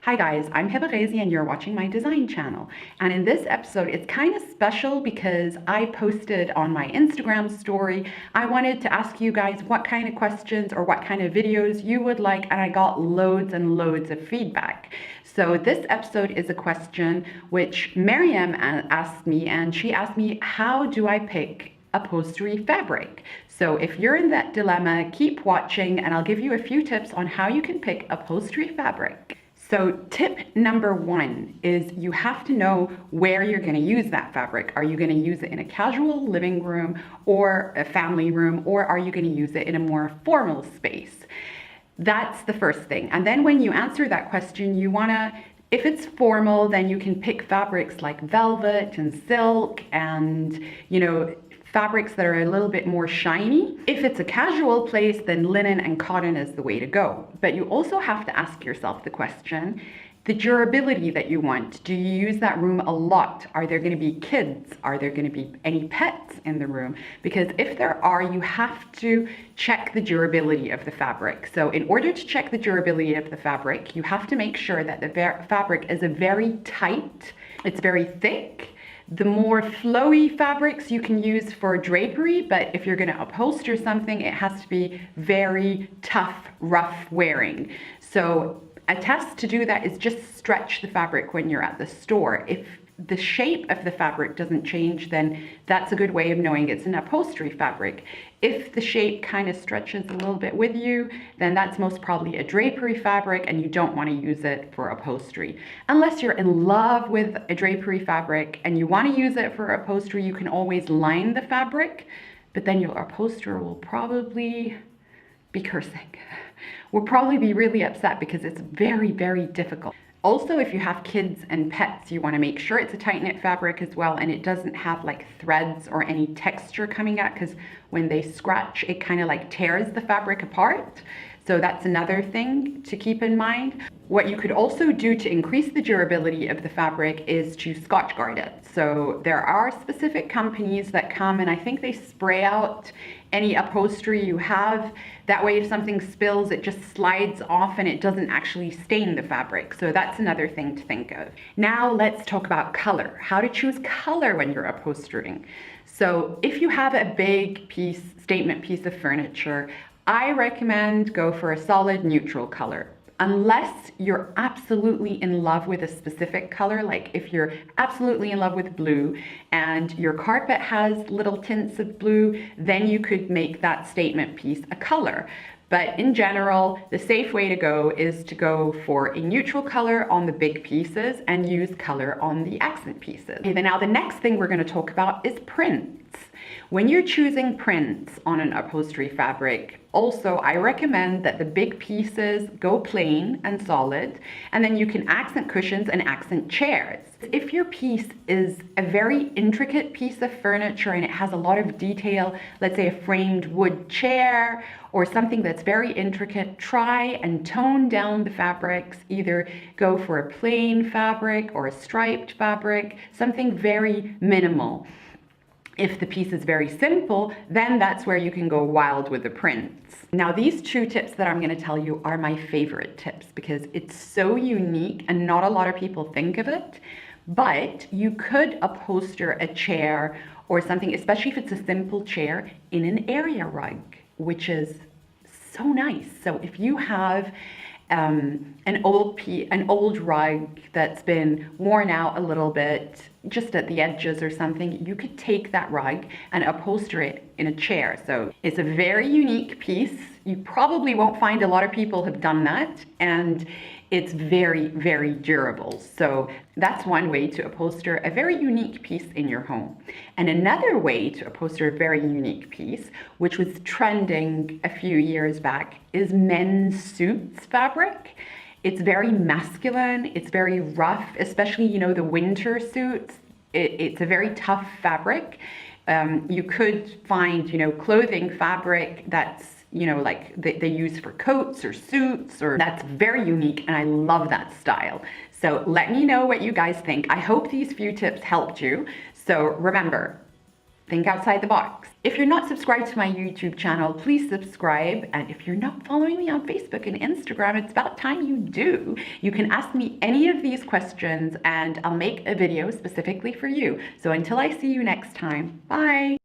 Hi guys, I'm Hibarezi and you're watching my design channel. And in this episode, it's kind of special because I posted on my Instagram story. I wanted to ask you guys what kind of questions or what kind of videos you would like, and I got loads and loads of feedback. So this episode is a question which Miriam asked me, and she asked me, how do I pick upholstery fabric? So if you're in that dilemma, keep watching and I'll give you a few tips on how you can pick upholstery fabric. So tip number one is you have to know where you're going to use that fabric. Are you going to use it in a casual living room or a family room, or are you going to use it in a more formal space? That's the first thing. And then when you answer that question, you want to, if it's formal, then you can pick fabrics like velvet and silk and, fabrics that are a little bit more shiny. If it's a casual place, then linen and cotton is the way to go. But you also have to ask yourself the question, the durability that you want. Do you use that room a lot? Are there going to be kids? Are there going to be any pets in the room? Because if there are, you have to check the durability of the fabric. So in order to check the durability of the fabric, you have to make sure that the fabric is very tight, it's very thick. The more flowy fabrics you can use for drapery, but if you're going to upholster something, it has to be very tough, rough wearing. So a test to do that is just stretch the fabric when you're at the store. If the shape of the fabric doesn't change, then that's a good way of knowing it's an upholstery fabric. If the shape kind of stretches a little bit with you, then that's most probably a drapery fabric and you don't want to use it for upholstery. Unless you're in love with a drapery fabric and you want to use it for upholstery, you can always line the fabric, but then your upholsterer will probably be cursing. Will probably be really upset because it's very, very difficult. Also, if you have kids and pets, you want to make sure it's a tight knit fabric as well, and it doesn't have like threads or any texture coming out, because when they scratch, it kind of like tears the fabric apart. So that's another thing to keep in mind. What you could also do to increase the durability of the fabric is to Scotch guard it. So there are specific companies that come and I think they spray out any upholstery you have. That way if something spills, it just slides off and it doesn't actually stain the fabric. So that's another thing to think of. Now let's talk about color. How to choose color when you're upholstering. So if you have a big piece, statement piece of furniture, I recommend go for a solid neutral color. Unless you're absolutely in love with a specific color, like if you're absolutely in love with blue and your carpet has little tints of blue, then you could make that statement piece a color. But in general, the safe way to go is to go for a neutral color on the big pieces and use color on the accent pieces. Okay, then now the next thing we're going to talk about is prints. When you're choosing prints on an upholstery fabric, also I recommend that the big pieces go plain and solid, and then you can accent cushions and accent chairs. If your piece is a very intricate piece of furniture and it has a lot of detail, let's say a framed wood chair or something that's very intricate, try and tone down the fabrics. Either go for a plain fabric or a striped fabric, something very minimal. If the piece is very simple, then that's where you can go wild with the prints. Now, these two tips that I'm going to tell you are my favorite tips because it's so unique and not a lot of people think of it. But you could upholster a chair or something, especially if it's a simple chair, in an area rug, which is so nice. So if you have an old rug that's been worn out a little bit, just at the edges or something, you could take that rug and upholster it in a chair. So it's a very unique piece. You probably won't find a lot of people have done that, and it's very, very durable. So that's one way to upholster a very unique piece in your home. And another way to upholster a very unique piece, which was trending a few years back, is men's suits fabric. It's very masculine, it's very rough, especially, the winter suits. It's a very tough fabric. You could find, clothing fabric that's, like they use for coats or suits, or that's very unique, and I love that style. So let me know what you guys think. I hope these few tips helped you. So remember, Think outside the box. If you're not subscribed to my YouTube channel, please subscribe. And if you're not following me on Facebook and Instagram, it's about time you do. You can ask me any of these questions and I'll make a video specifically for you. So until I see you next time, bye.